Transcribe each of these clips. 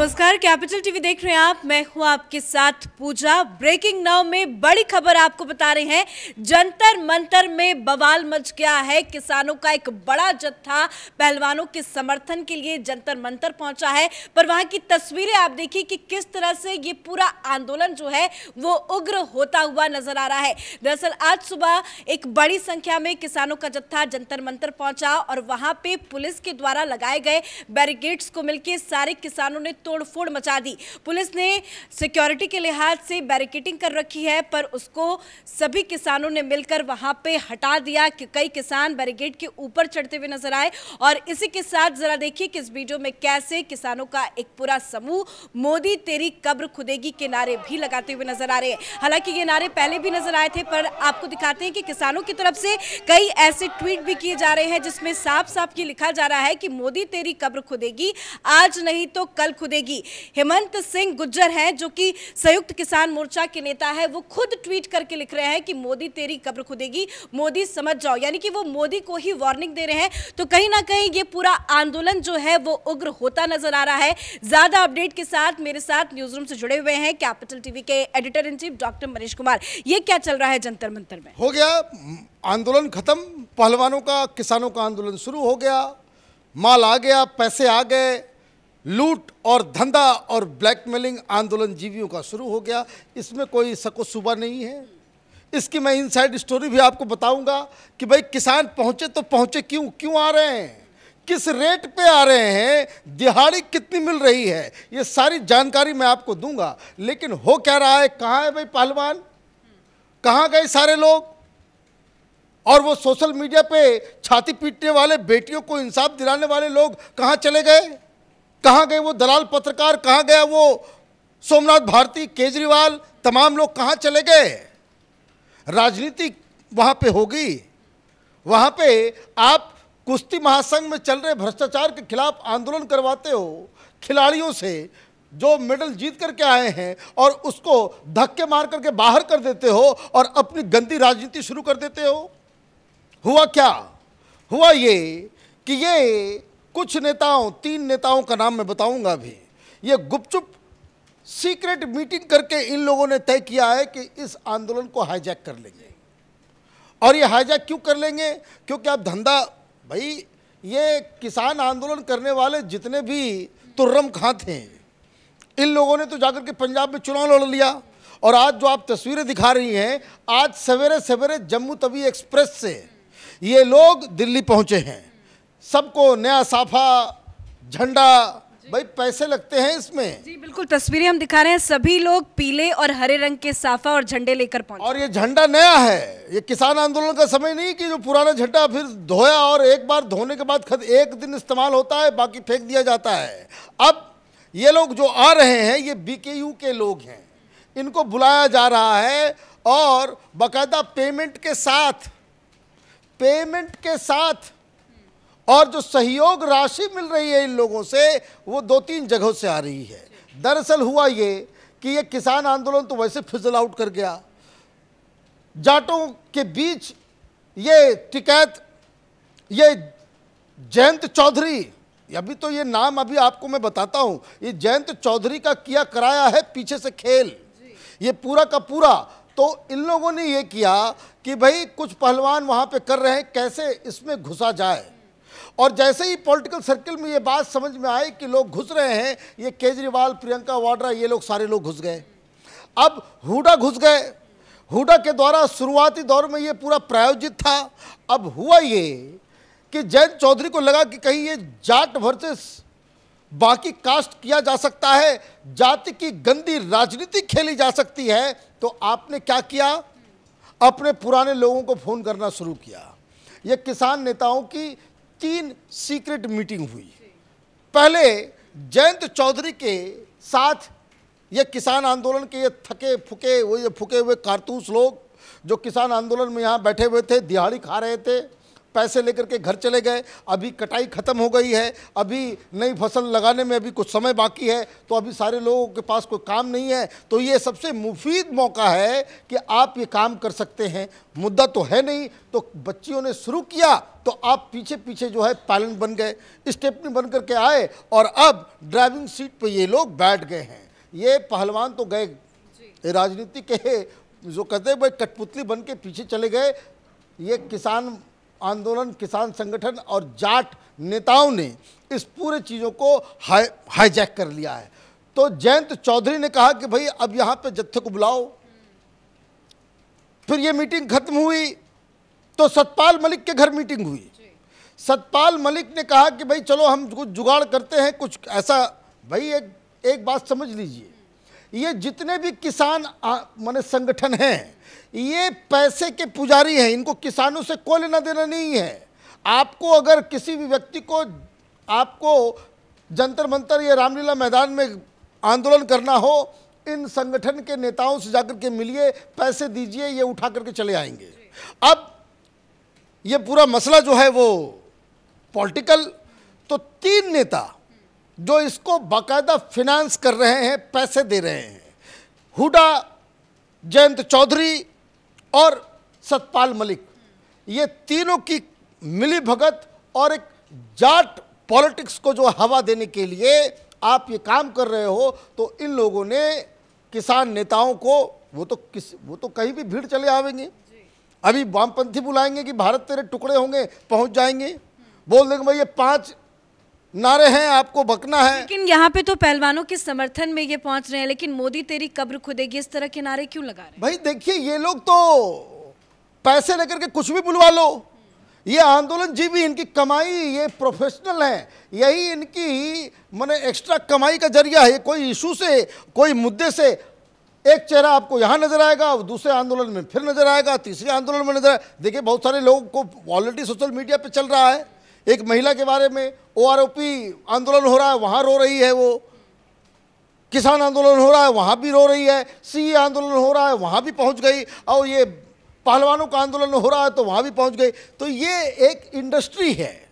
नमस्कार, capital TV देख रहे हैं आप। मैं हूं आपके साथ पूजा। ब्रेकिंग नाउ में बड़ी खबर आपको बता रहे हैं। जंतर मंतर में बवाल मच गया है। किसानों का एक बड़ा जत्था पहलवानों के समर्थन के लिए जंतर मंतर पहुंचा है, पर वहां की तस्वीरें आप देखिए कि किस तरह से ये पूरा आंदोलन जो है वो उग्र होता हुआ नजर आ रहा है। दरअसल आज सुबह एक बड़ी संख्या में किसानों का जत्था जंतर मंतर पहुंचा और वहां पे पुलिस के द्वारा लगाए गए बैरिकेड्स को मिलकर सारे किसानों ने तोड़फोड़ मचा दी। पुलिस ने सिक्योरिटी के लिहाज से बैरिकेडिंग कर रखी है, पर उसको सभी किसानों ने मिलकर वहां पे हटा दिया कि कई किसान बैरिकेड के ऊपर चढ़ते हुए नजर आए। और इसी के साथ जरा देखिए कि इस वीडियो में कैसे किसानों का एक पूरा समूह मोदी तेरी कब्र खुदेगी के नारे भी लगाते हुए नजर आ रहे हैं। हालांकि ये नारे पहले भी नजर आए थे, पर आपको दिखाते हैं कि किसानों की तरफ से कई ऐसे ट्वीट भी किए जा रहे हैं जिसमें साफ साफ ये लिखा जा रहा है कि मोदी तेरी कब्र खुदेगी, आज नहीं तो कल खुदेगी। हेमंत सिंह गुज्जर हैं जो कि संयुक्त किसान मोर्चा के नेता है, वो खुद ट्वीट करके लिख रहे हैं कि मोदी तेरी कब्र खुदेगी, मोदी समझ जाओ, यानी कि वो मोदी को ही वार्निंग दे रहे हैं। तो कहीं ना कहीं ये पूरा आंदोलन जो है वो उग्र होता नजर आ रहा है। ज्यादा अपडेट के साथ मेरे साथ न्यूज रूम से जुड़े हुए हैं कैपिटल टीवी के editor in chief doctor Manish Kumar. ये क्या चल रहा है जंतर मंतर में? हो गया आंदोलन खत्म, पहलवानों का, किसानों का आंदोलन शुरू हो गया, माल आ गया, पैसे आ गए, लूट और धंधा और ब्लैकमेलिंग आंदोलन जीवियों का शुरू हो गया। इसमें कोई शक व शुबा नहीं है। इसकी मैं इनसाइड स्टोरी भी आपको बताऊंगा कि भाई किसान पहुंचे तो पहुंचे क्यों आ रहे हैं, किस रेट पे आ रहे हैं, दिहाड़ी कितनी मिल रही है, ये सारी जानकारी मैं आपको दूंगा। लेकिन हो क्या रहा है, कहाँ है भाई पहलवान, कहाँ गए सारे लोग, और वो सोशल मीडिया पे छाती पीटने वाले, बेटियों को इंसाफ दिलाने वाले लोग कहाँ चले गए, कहाँ गए वो दलाल पत्रकार, कहाँ गया वो सोमनाथ भारती, केजरीवाल, तमाम लोग कहाँ चले गए। राजनीति वहाँ पे होगी, वहाँ पे आप कुश्ती महासंघ में चल रहे भ्रष्टाचार के खिलाफ आंदोलन करवाते हो, खिलाड़ियों से जो मेडल जीत करके आए हैं और उसको धक्के मार करके बाहर कर देते हो और अपनी गंदी राजनीति शुरू कर देते हो। हुआ क्या, हुआ ये कि ये कुछ नेताओं, 3 नेताओं का नाम मैं बताऊंगा अभी, ये गुपचुप सीक्रेट मीटिंग करके इन लोगों ने तय किया है कि इस आंदोलन को हाईजैक कर लेंगे। और ये हाईजैक क्यों कर लेंगे, क्योंकि अब धंधा, भाई ये किसान आंदोलन करने वाले जितने भी तुर्रम खां थे, इन लोगों ने तो जाकर के पंजाब में चुनाव लड़ लिया। और आज जो आप तस्वीरें दिखा रही हैं, आज सवेरे सवेरे जम्मू तवी एक्सप्रेस से ये लोग दिल्ली पहुंचे हैं। सबको नया साफा, झंडा, भाई पैसे लगते हैं इसमें। जी बिल्कुल, तस्वीरें हम दिखा रहे हैं, सभी लोग पीले और हरे रंग के साफा और झंडे लेकर पहुंचे। और ये झंडा नया है, ये किसान आंदोलन का समय नहीं कि जो पुराना झंडा फिर धोया और एक बार धोने के बाद एक दिन इस्तेमाल होता है, बाकी फेंक दिया जाता है। अब ये लोग जो आ रहे हैं ये बीकेयू के लोग हैं, इनको बुलाया जा रहा है और बाकायदा पेमेंट के साथ और जो सहयोग राशि मिल रही है इन लोगों से वो 2-3 जगहों से आ रही है। दरअसल हुआ ये कि ये किसान आंदोलन तो वैसे फिजल आउट कर गया, जाटों के बीच ये टिकैत, ये जयंत चौधरी, अभी तो ये नाम अभी आपको मैं बताता हूँ, ये जयंत चौधरी का किया कराया है पीछे से खेल, ये पूरा का पूरा। तो इन लोगों ने ये किया कि भाई कुछ पहलवान वहाँ पे कर रहे हैं, कैसे इसमें घुसा जाए। और जैसे ही पॉलिटिकल सर्किल में ये बात समझ में आई कि लोग घुस रहे हैं, ये केजरीवाल, प्रियंका वाड्रा, ये लोग सारे लोग घुस गए। अब हुडा घुस गए, हुडा के द्वारा शुरुआती दौर में ये पूरा प्रायोजित था। अब हुआ ये कि जयंत चौधरी को लगा कि कहीं ये जाट वर्सेस बाकी कास्ट किया जा सकता है, जाति की गंदी राजनीति खेली जा सकती है। तो आपने क्या किया, अपने पुराने लोगों को फोन करना शुरू किया। ये किसान नेताओं की 3 सीक्रेट मीटिंग हुई। पहले जयंत चौधरी के साथ ये किसान आंदोलन के ये फुके हुए कारतूस लोग जो किसान आंदोलन में यहाँ बैठे हुए थे, दिहाड़ी खा रहे थे, पैसे लेकर के घर चले गए। अभी कटाई खत्म हो गई है, अभी नई फसल लगाने में अभी कुछ समय बाकी है, तो अभी सारे लोगों के पास कोई काम नहीं है। तो ये सबसे मुफीद मौका है कि आप ये काम कर सकते हैं। मुद्दा तो है नहीं, तो बच्चियों ने शुरू किया तो आप पीछे पीछे जो है पायलट बन गए, स्टेपनी बन करके आए और अब ड्राइविंग सीट पे ये लोग बैठ गए हैं। ये पहलवान तो गए राजनीति के, जो कहते हैं भाई कठपुतली बन के पीछे चले गए। ये किसान आंदोलन, किसान संगठन और जाट नेताओं ने इस पूरे चीज़ों को हाईजैक कर लिया है। तो जयंत चौधरी ने कहा कि भाई अब यहाँ पे जत्थे को बुलाओ। फिर ये मीटिंग खत्म हुई तो सतपाल मलिक के घर मीटिंग हुई। सतपाल मलिक ने कहा कि भाई चलो हम कुछ जुगाड़ करते हैं, कुछ ऐसा। भाई एक बात समझ लीजिए, ये जितने भी किसान माने संगठन हैं, ये पैसे के पुजारी हैं। इनको किसानों से कोई लेना देना नहीं है। आपको अगर किसी भी व्यक्ति को, आपको जंतर मंतर या रामलीला मैदान में आंदोलन करना हो, इन संगठन के नेताओं से जाकर के मिलिए, पैसे दीजिए, ये उठा करके चले आएंगे। अब ये पूरा मसला जो है वो पॉलिटिकल, तो 3 नेता जो इसको बाकायदा फिनांस कर रहे हैं, पैसे दे रहे हैं, हुडा, जयंत चौधरी और सतपाल मलिक, ये तीनों की मिली भगत और एक जाट पॉलिटिक्स को जो हवा देने के लिए आप ये काम कर रहे हो। तो इन लोगों ने किसान नेताओं को, वो तो कहीं भी भीड़ चले आवेंगे। अभी वामपंथी बुलाएंगे कि भारत तेरे टुकड़े होंगे, पहुंच जाएंगे, बोल देंगे भाई ये 5 नारे हैं, आपको बकना है। लेकिन यहाँ पे तो पहलवानों के समर्थन में ये पहुंच रहे हैं, लेकिन मोदी तेरी कब्र खुदेगी, इस तरह के नारे क्यों लगा रहे हैं? भाई देखिए, ये लोग तो पैसे लेकर के कुछ भी बुलवा लो। ये आंदोलन जीवी, इनकी कमाई, ये प्रोफेशनल हैं, यही इनकी माने एक्स्ट्रा कमाई का जरिया है। कोई इशू से, कोई मुद्दे से एक चेहरा आपको यहाँ नजर आएगा, दूसरे आंदोलन में फिर नजर आएगा, तीसरे आंदोलन में नजर आएगा। देखिए बहुत सारे लोगों को ऑलरेडी सोशल मीडिया पे चल रहा है। एक महिला के बारे में OROP आंदोलन हो रहा है, वहाँ रो रही है वो। किसान आंदोलन हो रहा है, वहाँ भी रो रही है। CA आंदोलन हो रहा है, वहाँ भी पहुँच गई। और ये पहलवानों का आंदोलन हो रहा है तो वहाँ भी पहुँच गई। तो ये एक इंडस्ट्री है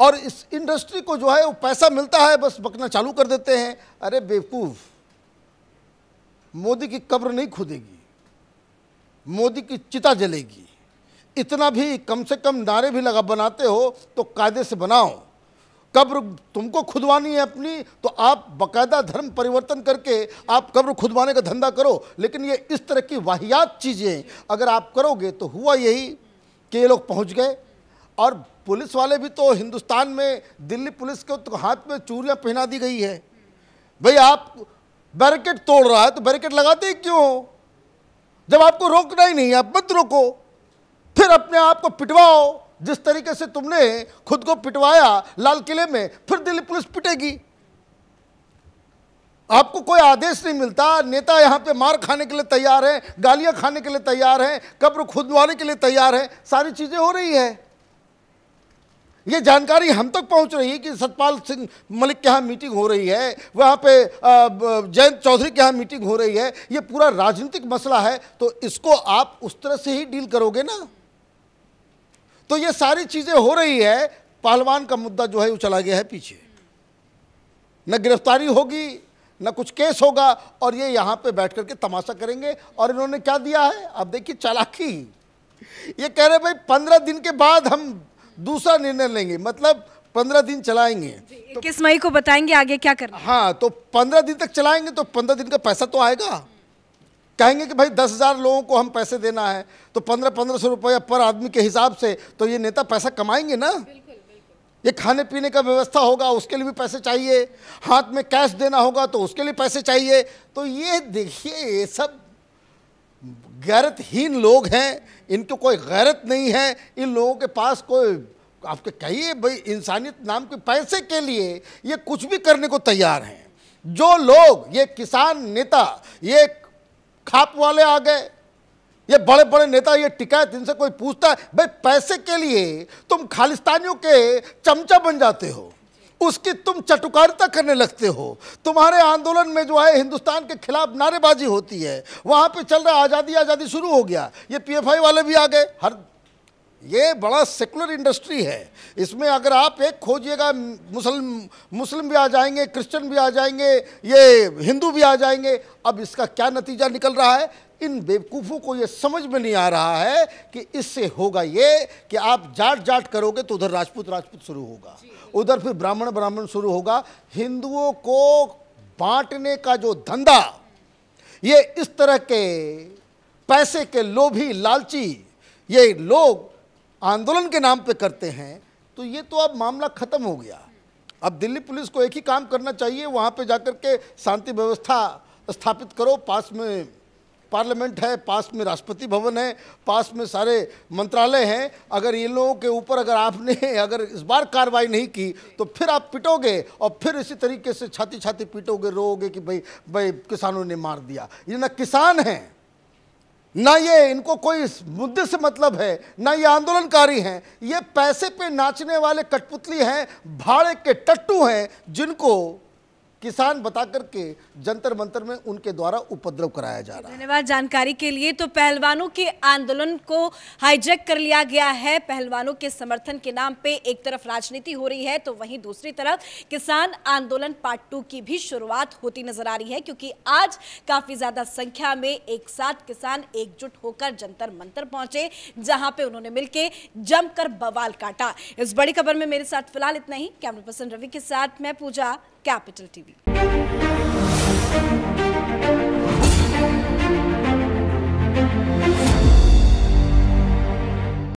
और इस इंडस्ट्री को जो है वो पैसा मिलता है, बस बकना चालू कर देते हैं। अरे बेवकूफ़, मोदी की कब्र नहीं खुदेगी, मोदी की चिता जलेगी। इतना भी कम से कम नारे भी बनाते हो तो कायदे से बनाओ। कब्र तुमको खुदवानी है अपनी, तो आप बाकायदा धर्म परिवर्तन करके आप कब्र खुदवाने का धंधा करो। लेकिन ये इस तरह की वाहियात चीज़ें अगर आप करोगे तो हुआ यही कि ये लोग पहुंच गए। और पुलिस वाले भी तो हिंदुस्तान में, दिल्ली पुलिस के तो हाथ में चूड़ियाँ पहना दी गई है। भाई आप बैरिकेड तोड़ रहा है तो बैरिकेड लगाते ही क्यों हो? जब आपको रोकना ही नहीं, आप मत रोको, फिर अपने आप को पिटवाओ। जिस तरीके से तुमने खुद को पिटवाया लाल किले में, फिर दिल्ली पुलिस पिटेगी। आपको कोई आदेश नहीं मिलता, नेता यहां पे मार खाने के लिए तैयार है, गालियां खाने के लिए तैयार है, कब्र खुदवाने के लिए तैयार है, सारी चीजें हो रही है। ये जानकारी हम तक पहुंच रही है कि सतपाल सिंह मलिक के यहाँ मीटिंग हो रही है, वहाँ पे जयंत चौधरी के यहाँ मीटिंग हो रही है। ये पूरा राजनीतिक मसला है, तो इसको आप उस तरह से ही डील करोगे ना। तो ये सारी चीज़ें हो रही है, पहलवान का मुद्दा जो है वो चला गया है पीछे। न गिरफ्तारी होगी, न कुछ केस होगा, और ये यहाँ पे बैठ करके तमाशा करेंगे। और इन्होंने क्या दिया है, अब देखिए चालाकी। ये कह रहे भाई 15 दिन के बाद हम दूसरा निर्णय लेंगे, मतलब 15 दिन चलाएंगे। 21 मई को बताएंगे आगे क्या करना। हाँ, तो 15 दिन तक चलाएंगे तो 15 दिन का पैसा तो आएगा। कहेंगे कि भाई 10,000 लोगों को हम पैसे देना है, तो 1500 रुपया पर आदमी के हिसाब से तो ये नेता पैसा कमाएंगे ना। ये खाने पीने का व्यवस्था होगा, उसके लिए भी पैसे चाहिए, हाथ में कैश देना होगा तो उसके लिए पैसे चाहिए। तो ये देखिए, ये सब गैरतहीन लोग हैं, इनको कोई गैरत नहीं है। इन लोगों के पास कोई, आपके कहिए भाई, इंसानियत नाम के पैसे के लिए ये कुछ भी करने को तैयार हैं। जो लोग, ये किसान नेता, ये खाप वाले आ गए, ये बड़े बड़े नेता, ये टिकैत, इनसे कोई पूछता है? भाई पैसे के लिए तुम खालिस्तानियों के चमचा बन जाते हो, उसकी तुम चटुकारिता करने लगते हो। तुम्हारे आंदोलन में जो है हिंदुस्तान के खिलाफ नारेबाजी होती है, वहाँ पे चल रहा आज़ादी आज़ादी शुरू हो गया। ये PFI वाले भी आ गए, हर ये बड़ा सेकुलर इंडस्ट्री है। इसमें अगर आप एक खोजिएगा, मुस्लिम भी आ जाएंगे, क्रिश्चियन भी आ जाएंगे, ये हिंदू भी आ जाएंगे। अब इसका क्या नतीजा निकल रहा है? इन बेवकूफ़ों को ये समझ में नहीं आ रहा है कि इससे होगा ये कि आप जाट जाट करोगे तो उधर राजपूत राजपूत शुरू होगा, उधर फिर ब्राह्मण ब्राह्मण शुरू होगा। हिंदुओं को बांटने का जो धंधा ये इस तरह के पैसे के लोभी लालची ये लोग आंदोलन के नाम पे करते हैं, तो ये तो अब मामला खत्म हो गया। अब दिल्ली पुलिस को एक ही काम करना चाहिए, वहाँ पे जाकर के शांति व्यवस्था स्थापित करो। पास में पार्लियामेंट है, पास में राष्ट्रपति भवन है, पास में सारे मंत्रालय हैं। अगर ये लोगों के ऊपर अगर इस बार कार्रवाई नहीं की तो फिर आप पिटोगे और फिर इसी तरीके से छाती छाती पीटोगे, रोओगे कि भाई किसानों ने मार दिया। ये ना किसान हैं, ना ये इनको कोई मुद्दे से मतलब है, ना ये आंदोलनकारी हैं। ये पैसे पे नाचने वाले कठपुतली हैं, भाड़े के टट्टू हैं, जिनको किसान बता करके जंतर मंतर में उनके द्वारा उपद्रव कराया जा रहा है। धन्यवाद जानकारी के लिए। तो पहलवानों के आंदोलन को हाईजैक कर लिया गया है। पहलवानों के समर्थन के नाम पे एक तरफ राजनीति हो रही है, तो वहीं दूसरी तरफ किसान आंदोलन पार्ट 2 की भी शुरुआत होती नजर आ रही है, क्योंकि आज काफी ज्यादा संख्या में एक साथ किसान एकजुट होकर जंतर मंतर पहुंचे, जहां पे उन्होंने मिलकर जमकर बवाल काटा। इस बड़ी खबर में मेरे साथ फिलहाल इतना ही। कैमरा पर्सन रवि के साथ मैं पूजा, कैपिटल टीवी।